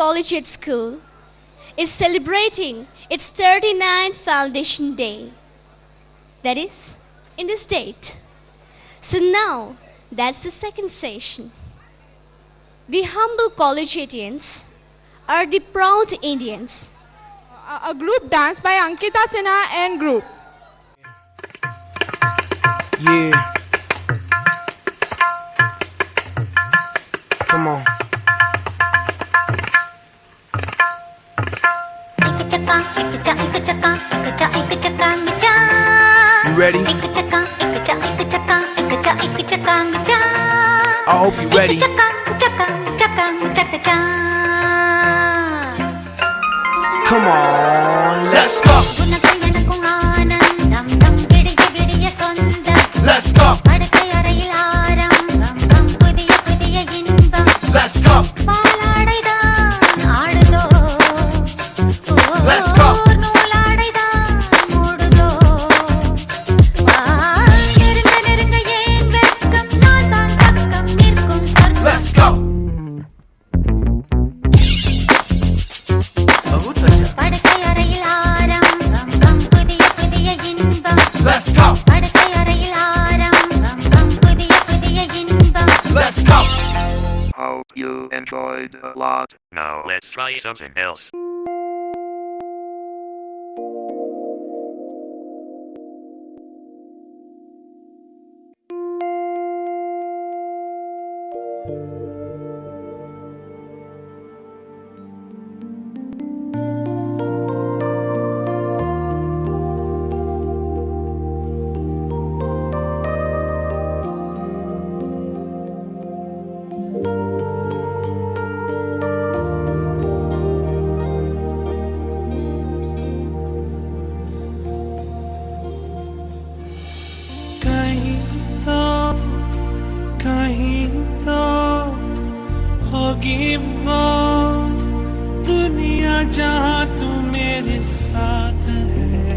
Collegiate School is celebrating its 39th Foundation Day. That is, in this date. So now, that's the second session. The humble collegians are the proud Indians. A group dance by Ankita Sinha and group. Yeah. Come on. You ready? I hope you ready. Come on, let's go. Let's go. Let's go. Let's go. Let's go. Let's go. Let's go. Hope you enjoyed a lot. Now let's try something else. कहीं तो होगी वो दुनिया जहाँ तू मेरे साथ है,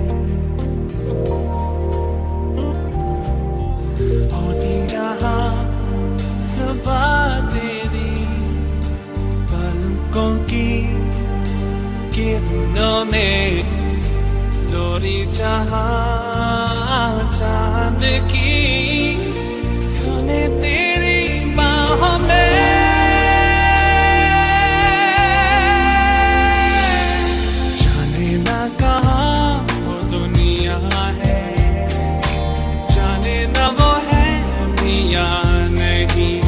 होगी जहाँ सुबह तेरी पलकों की किरणों में लोरी जहाँ चांद की सुने तेरी बाहों में। जाने ना कहाँ वो दुनिया है, जाने ना वो है या नहीं,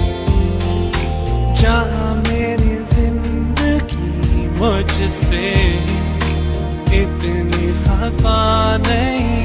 जहाँ मेरी जिंदगी मुझसे इतनी खफा नहीं।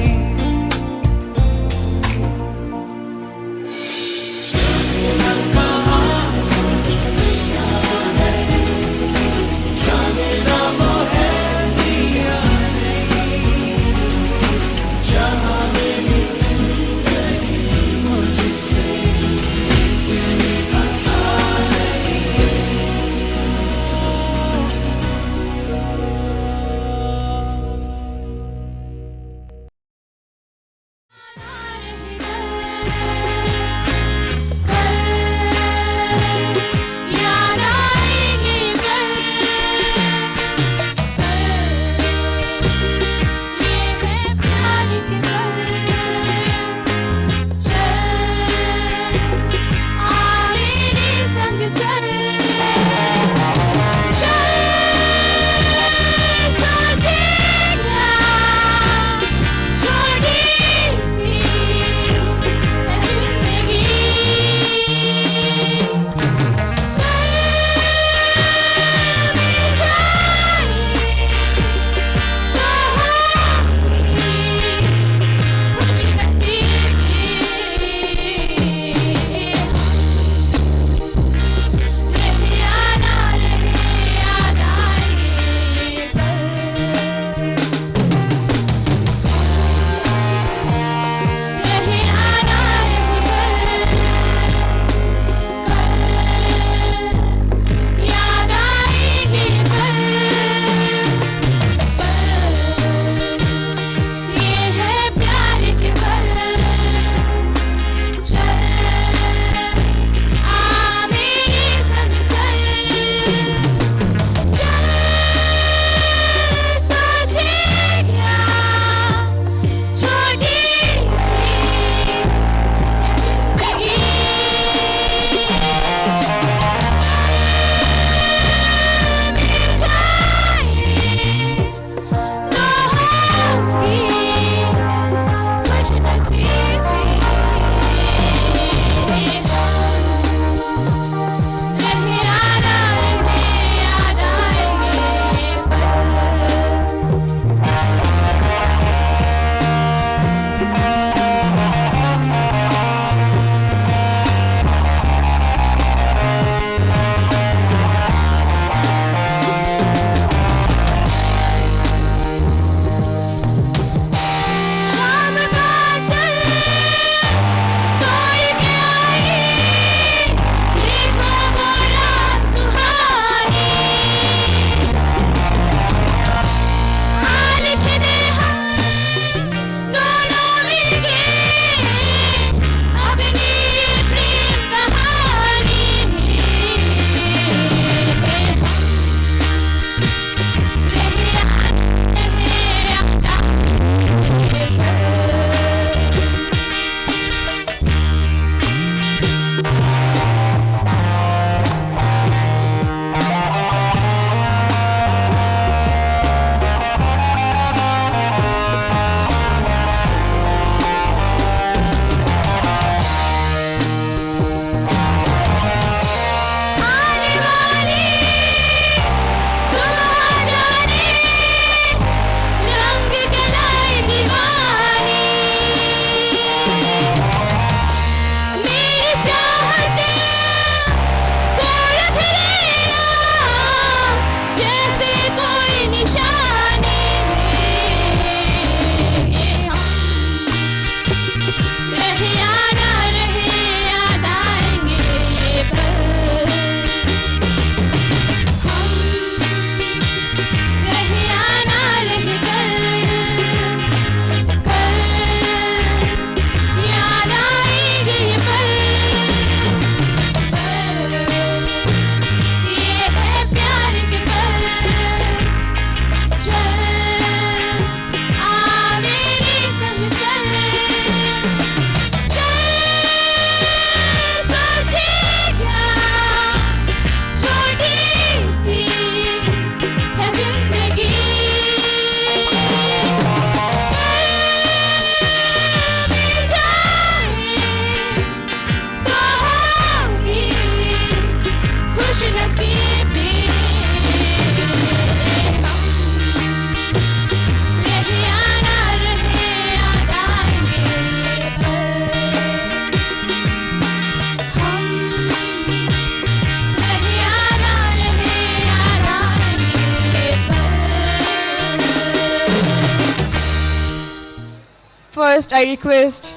First, I request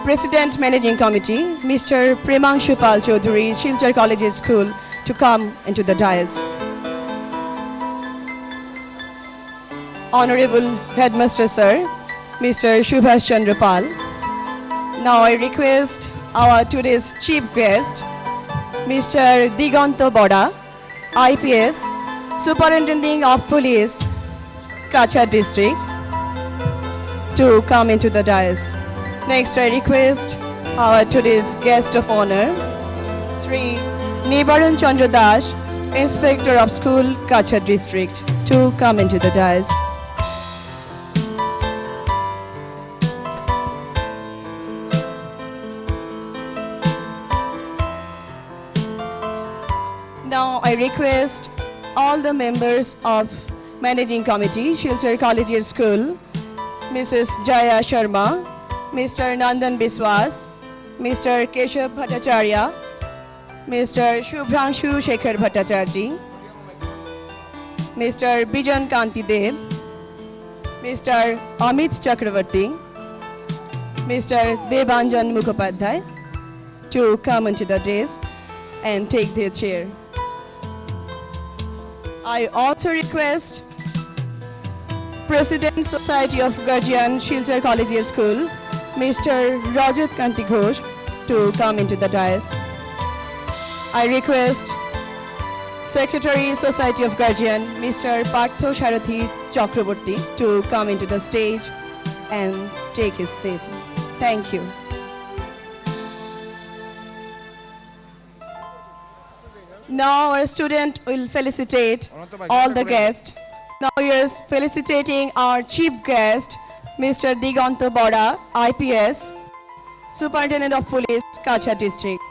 President Managing Committee, Mr. Premanshu Pal Chaudhary, Silchar College School, to come into the dais. Honorable Headmaster Sir, Mr. Shubhash Chandra Pal. Now I request our today's chief guest, Mr. Diganta Boda, IPS, Superintendent of Police, Kachar District, to come into the dais. Next, I request our today's guest of honor, Sri Nibaran Chandra Das, Inspector of School, Kachar District, to come into the dais. Now, I request all the members of Managing Committee, Silchar Collegiate School, Mrs. Jaya Sharma, Mr. Nandan Biswas, Mr. Keshav Bhattacharya, Mr. Shubhranshu Shekhar Bhattacharya, Mr. Bijan Kanti Dev, Mr. Amit Chakravarti, Mr. Debanjan Mukhopadhyay, to come into the dais and take their chair. I also request President Society of Guardian, Silchar Collegiate School, Mr. Rajat Kanti Ghosh, to come into the dais. I request Secretary Society of Guardian, Mr. Partho Sharathi Chakraborty, to come into the stage and take his seat. Thank you. Now our student will felicitate all the guests. Now we are felicitating our chief guest, Mr. Diganta Boda, IPS, Superintendent of Police, Kachar District.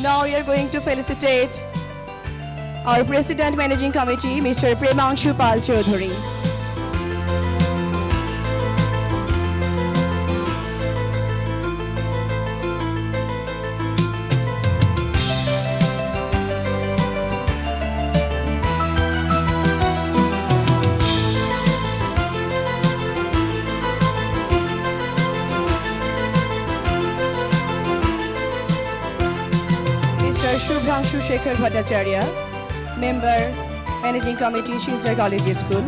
Now we are going to felicitate our President Managing Committee, Mr. Premanshu Pal Chaudhary. Mr. Shubhranshu Shekhar Bhattacharya, Member, Managing Committee, Silchar Collegiate School.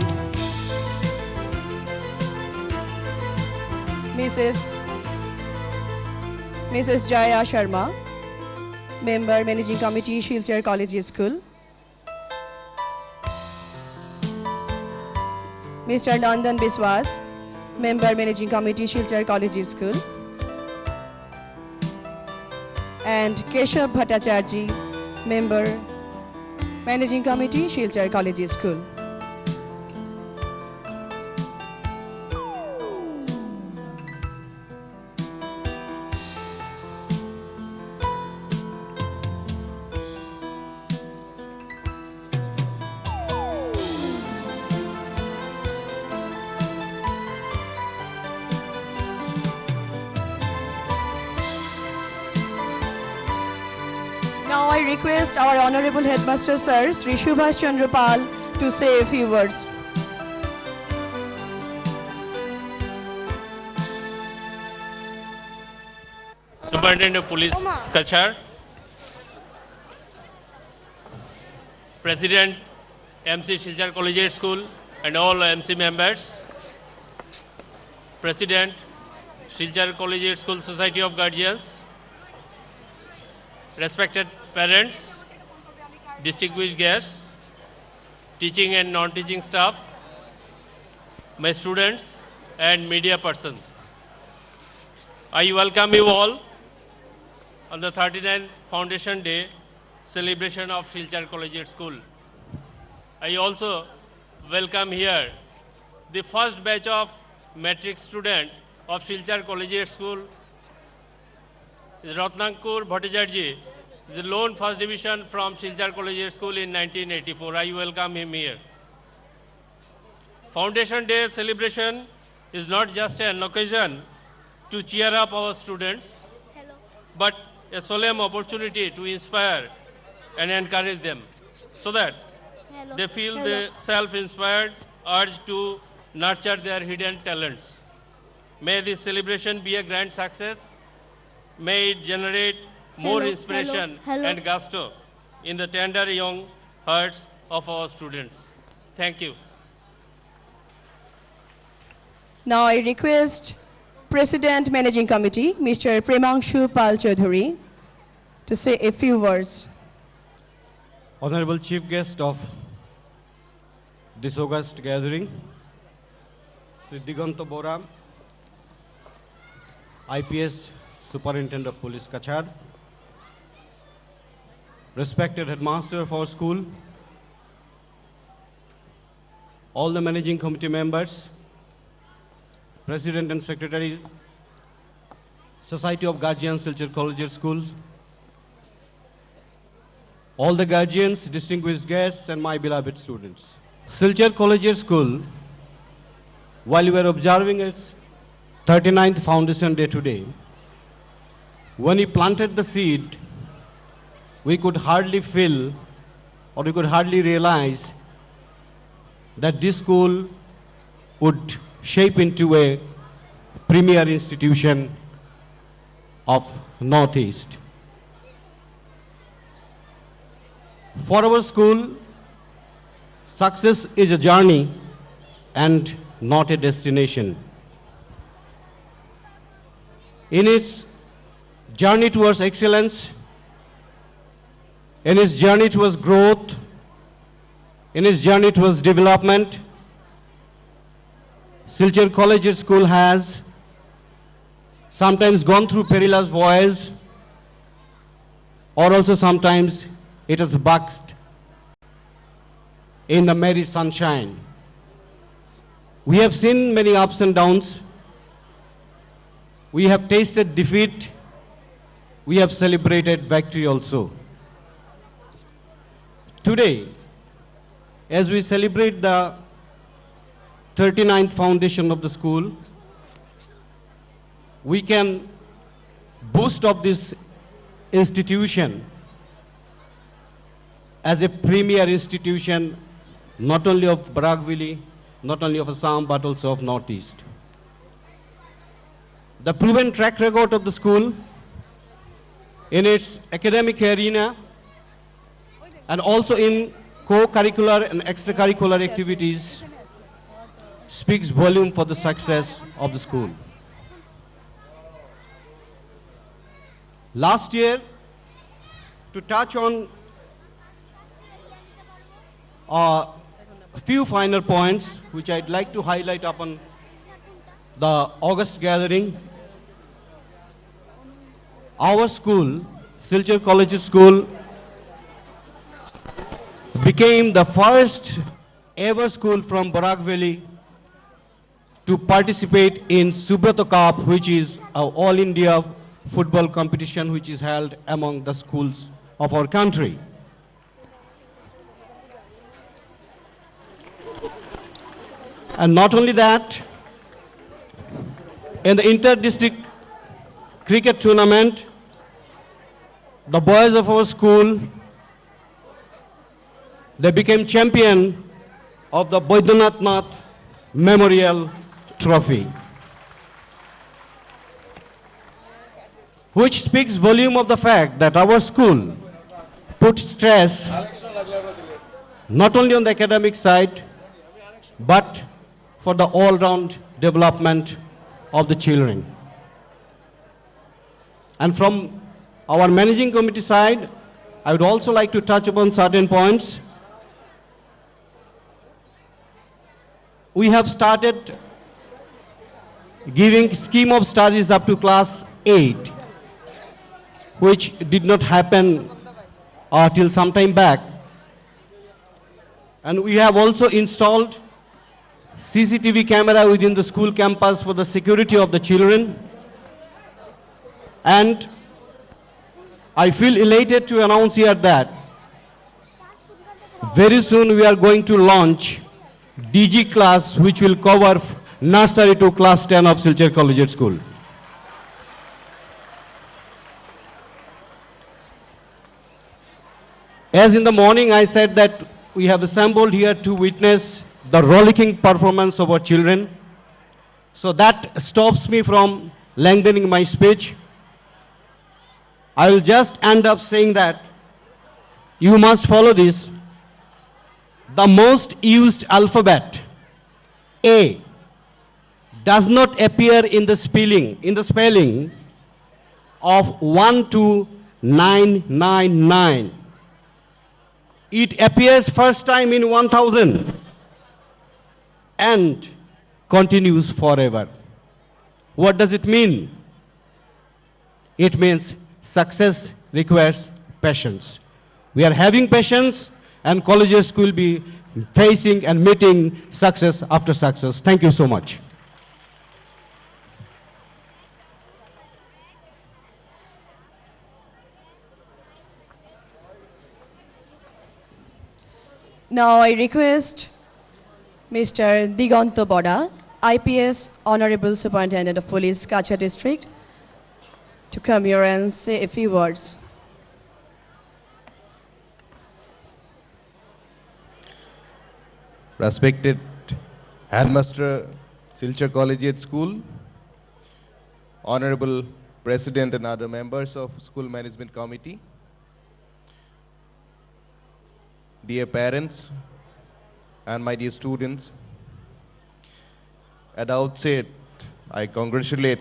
Mrs. Jaya Sharma, Member, Managing Committee, Silchar Collegiate School. Mr. Nandan Biswas, Member, Managing Committee, Silchar Collegiate School. And Keshav Bhattacharya, Member, Managing Committee, Silchar Collegiate School. Now I request our Honorable Headmaster Sir, Sri Shubhash Chandra Pal, to say a few words. Superintendent of Police, Kachar, President, MC Silchar Collegiate School, and all MC members, President, Silchar Collegiate School Society of Guardians, respected parents, distinguished guests, teaching and non-teaching staff, my students and media persons. I welcome you all on the 39th Foundation Day celebration of Silchar Collegiate School. I also welcome here the first batch of matric student of Silchar Collegiate School, Ratnankur Bhattacharya, the lone first division from Silchar Collegiate School in 1984. I welcome him here. Foundation Day celebration is not just an occasion to cheer up our students, but a solemn opportunity to inspire and encourage them so that they feel the self-inspired urge to nurture their hidden talents. May this celebration be a grand success. May it generate more inspiration and gusto in the tender young hearts of our students. Thank you. Now I request President Managing Committee, Mr. Premanshu Pal Chaudhary, to say a few words. Honorable Chief Guest of this August gathering, Sri Diganta Bora, IPS Superintendent of Police Kachar, respected headmaster of our school, all the managing committee members, President and Secretary, Society of Guardians, Silchar Collegiate School, all the guardians, distinguished guests, and my beloved students. Silchar Collegiate School, while we were observing its 39th Foundation Day today, when he planted the seed, we could hardly feel or we could hardly realize that this school would shape into a premier institution of Northeast. For our school, success is a journey and not a destination. In its journey towards excellence, in its journey towards growth, in its journey towards development, Silchar Collegiate School has sometimes gone through perilous voyages, or also sometimes it has basked in the merry sunshine. We have seen many ups and downs. We have tasted defeat. We have celebrated victory also. Today, as we celebrate the 39th foundation of the school, we can boast of this institution as a premier institution, not only of Barakvili, not only of Assam, but also of Northeast. The proven track record of the school in its academic arena and also in co-curricular and extracurricular activities speaks volume for the success of the school. Last year, to touch on a few finer points which I'd like to highlight upon the August gathering, our school, Silchar Collegiate School, became the first ever school from Barakvili to participate in Subrato Cup, which is an all India football competition which is held among the schools of our country. And not only that, in the inter-district cricket tournament, the boys of our school, they became champion of the Baidyanath Nath Memorial Trophy, which speaks volume of the fact that our school put stress not only on the academic side, but for the all-round development of the children. And from our managing committee side, I would also like to touch upon certain points. We have started giving scheme of studies up to class 8, which did not happen till some time back. And we have also installed CCTV camera within the school campus for the security of the children. And I feel elated to announce here that very soon we are going to launch DG class, which will cover nursery to class 10 of Silchar Collegiate School. As in the morning I said that we have assembled here to witness the rollicking performance of our children. So that stops me from lengthening my speech. I will just end up saying that you must follow this. The most used alphabet, A, does not appear in the spelling of 1 to 999. It appears first time in 1000 and continues forever. What does it mean? It means success requires patience. We are having patience, and colleges will be facing and meeting success after success. Thank you so much. Now I request Mr. Diganto Boda, IPS Honorable Superintendent of Police, Kachar District, to come here and say a few words. Respected Headmaster, Silchar Collegiate School, Honorable President and other members of School Management Committee, dear parents and my dear students, at the outset, I congratulate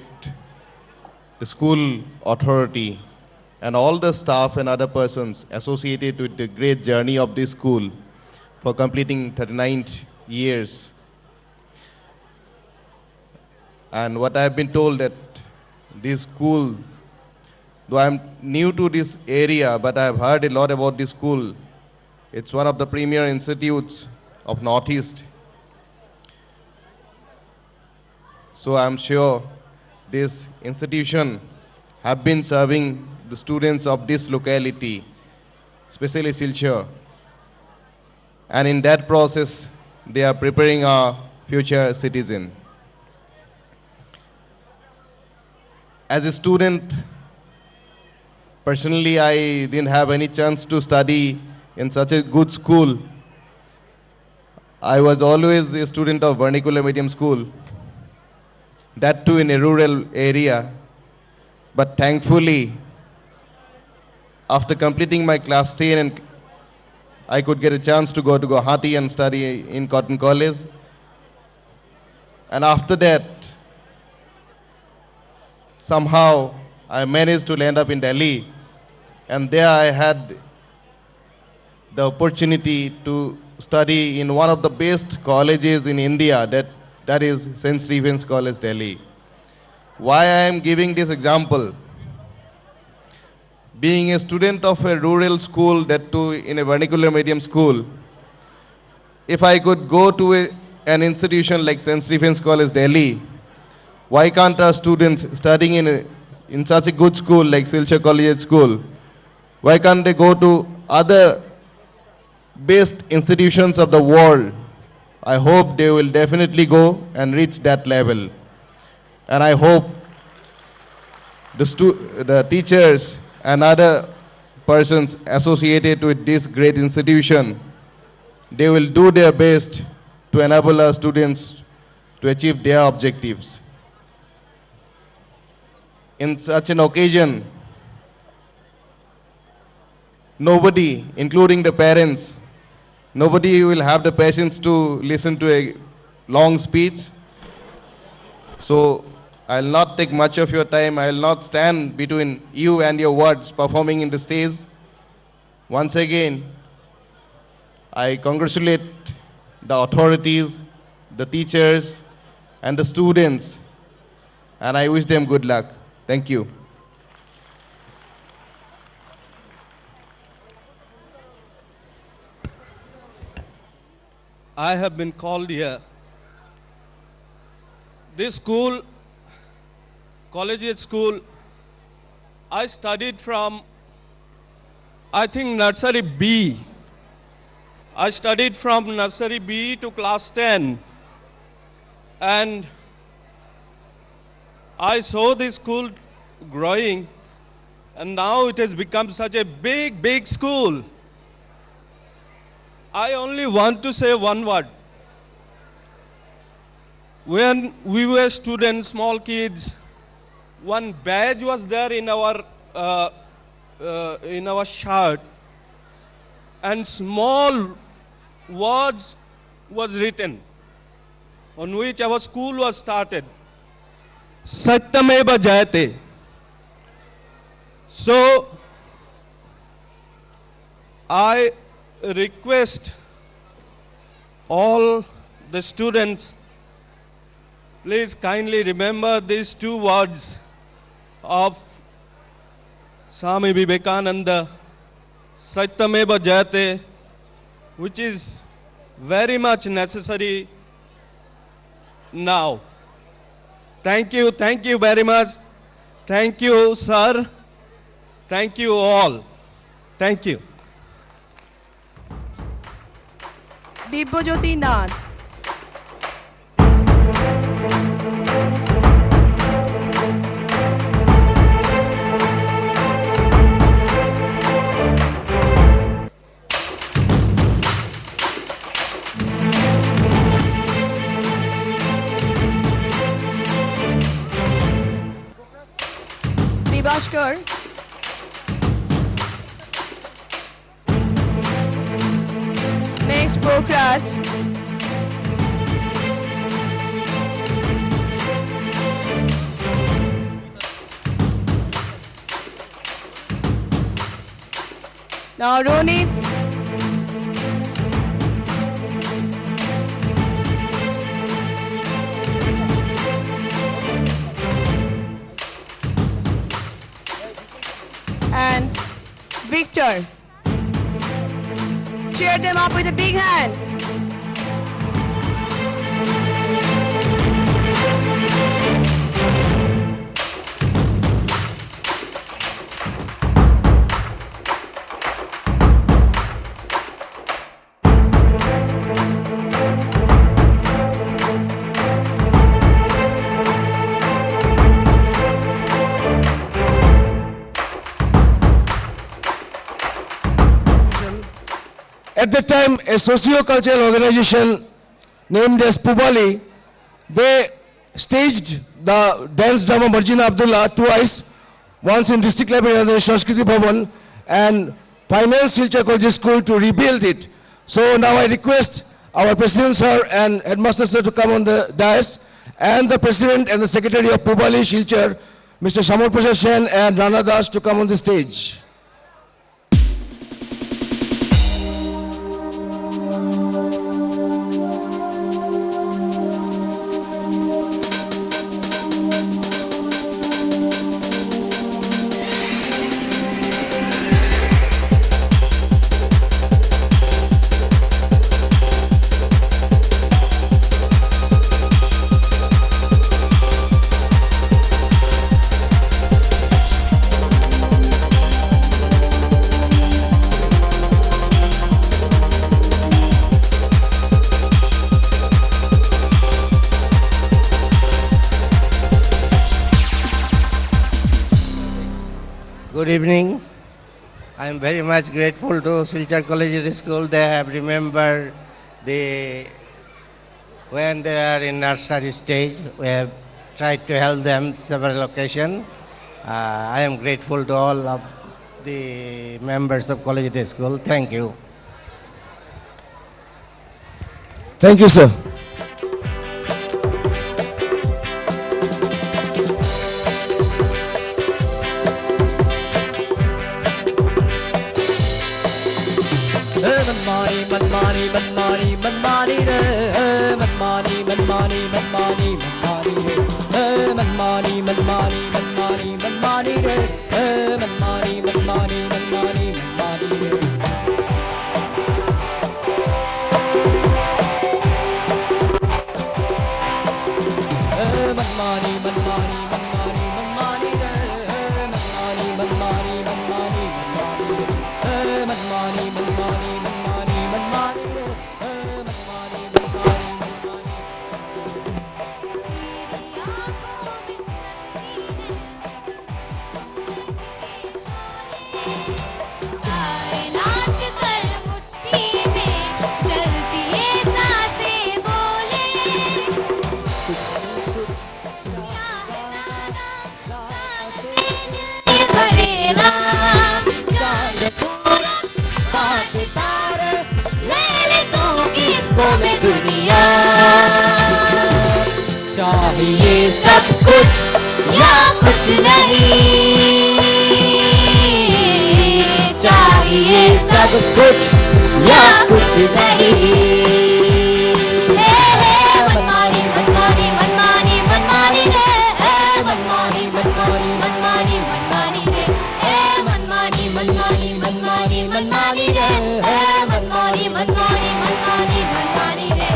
the school authority and all the staff and other persons associated with the great journey of this school for completing 39 years. And what I have been told that this school, though I am new to this area, but I have heard a lot about this school. It's one of the premier institutes of Northeast. So I'm sure this institution have been serving the students of this locality, especially Silchar. And in that process, they are preparing our future citizen. As a student, personally, I didn't have any chance to study in such a good school. I was always a student of vernacular medium school, that too in a rural area. But thankfully, after completing my class 10, and I could get a chance to go to Guwahati and study in Cotton College. And after that, somehow I managed to land up in Delhi. And there I had the opportunity to study in one of the best colleges in India, that is St. Stephen's College, Delhi. Why I am giving this example? Being a student of a rural school, that too in a vernacular medium school, if I could go to an institution like St. Stephen's College, Delhi, why can't our students studying in such a good school like Silchar Collegiate School, why can't they go to other best institutions of the world? I hope they will definitely go and reach that level. And I hope the teachers and other persons associated with this great institution, they will do their best to enable our students to achieve their objectives. In such an occasion, nobody, including the parents, nobody will have the patience to listen to a long speech. So I'll not take much of your time. I'll not stand between you and your words performing in the stage. Once again, I congratulate the authorities, the teachers, and the students, and I wish them good luck. Thank you. I have been called here. This school, collegiate school, I studied from, I think, nursery B. I studied from nursery B to class 10. And I saw this school growing, and now it has become such a big, big school. I only want to say one word. When we were students, small kids, one badge was there in our shirt, and small words was written, on which our school was started. Satyameva Jayate. So, I request all the students, please kindly remember these two words of Swami Vivekananda, Satyameva Jayate, which is very much necessary now. Thank you very much. Thank you, sir. Thank you all. Thank you. Divyajyoti Nath. Bhaskar. Next, Pokrath. Now, Ronit. And Victor. Cheer them up with a big hand. At the time, a socio-cultural organization named as Pubali, they staged the dance drama Marjina Abdullah twice, once in District Library and then Sanskriti Bhavan, and financed Silchar College School to rebuild it. So now I request our President sir and Headmaster sir to come on the dais, and the President and the Secretary of Pubali Silchar, Mr. Shamol Prasad Sen and Rana Das, to come on the stage. Good evening. I am very much grateful to Silchar Collegiate School. They have remembered when they are in nursery stage. We have tried to help them several occasions. I am grateful to all of the members of Collegiate School. Thank you. Thank you, sir. Manmani, manmani, manmani, manmani, manmani, manmani, manmani, manmani, manmani, manmani, manmani, manmani, manmani, manmani, manmani, manmani. कुछ या कुछ नहीं मनमानी मनमानी मनमानी मनमानी रे मनमानी मनमानी मनमानी मनमानी रे मनमानी मनमानी मनमानी मनमानी रे मनमानी मनमानी मनमानी मनमानी रे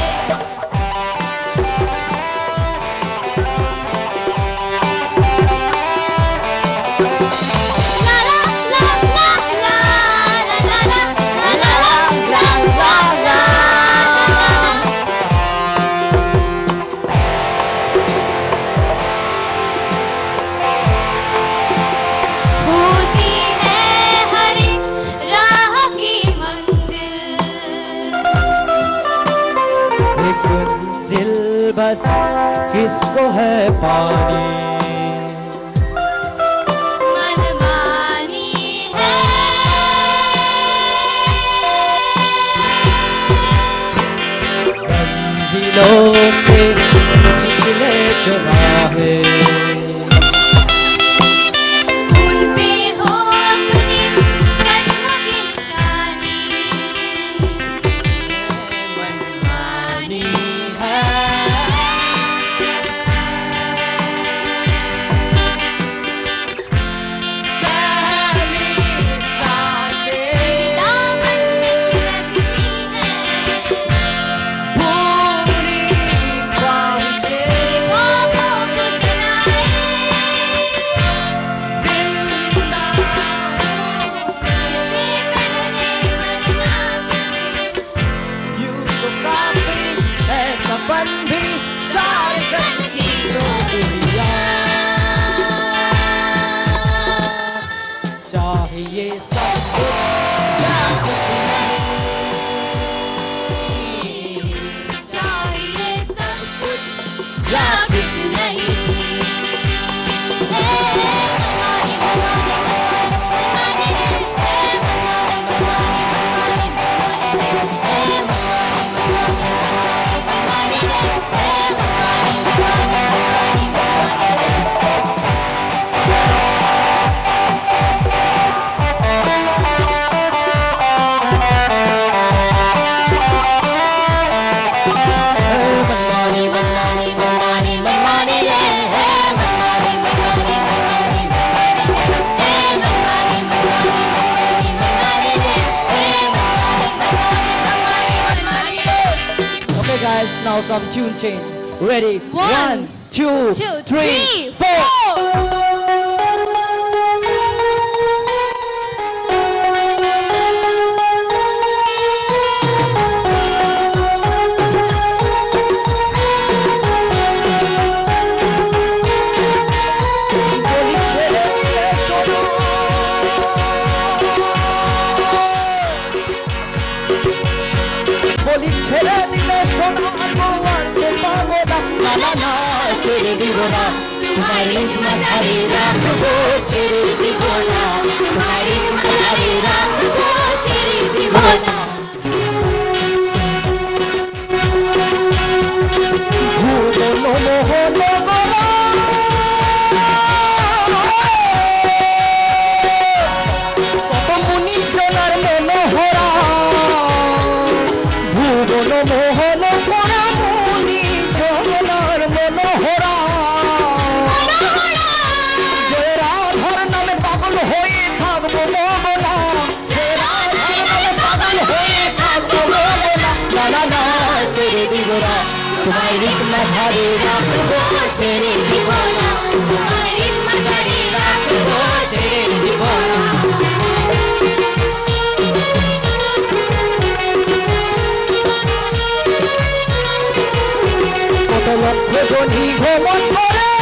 बस किसको है पानी मनमानी है मंजिलों से निकले चौराहे उन पे हो अपनी कदमों की निशानी मनमानी है चाहिए सब कुछ या कुछ नहीं चाहिए सब कुछ या कुछ नहीं Guys, now some tune change. Ready? 1, 2, 3, 4. तेरे दीवाना तुम्हारी तुम्हारी रात को तेरे दीवाना तुम्हारी तुम्हारी रात को तेरे दीवाना भूलो मोहनो गोरा कत मुनि जोनार मनोहरा भूलो मोहनो गोरा मुनि जोनार मनोहरा तुम्हारी तुम्हारी रात को तेरे दीवाना तुम्हारी तुम्हारी रात को तेरे दीवाना कत लक्ष जनी भ्रमण करे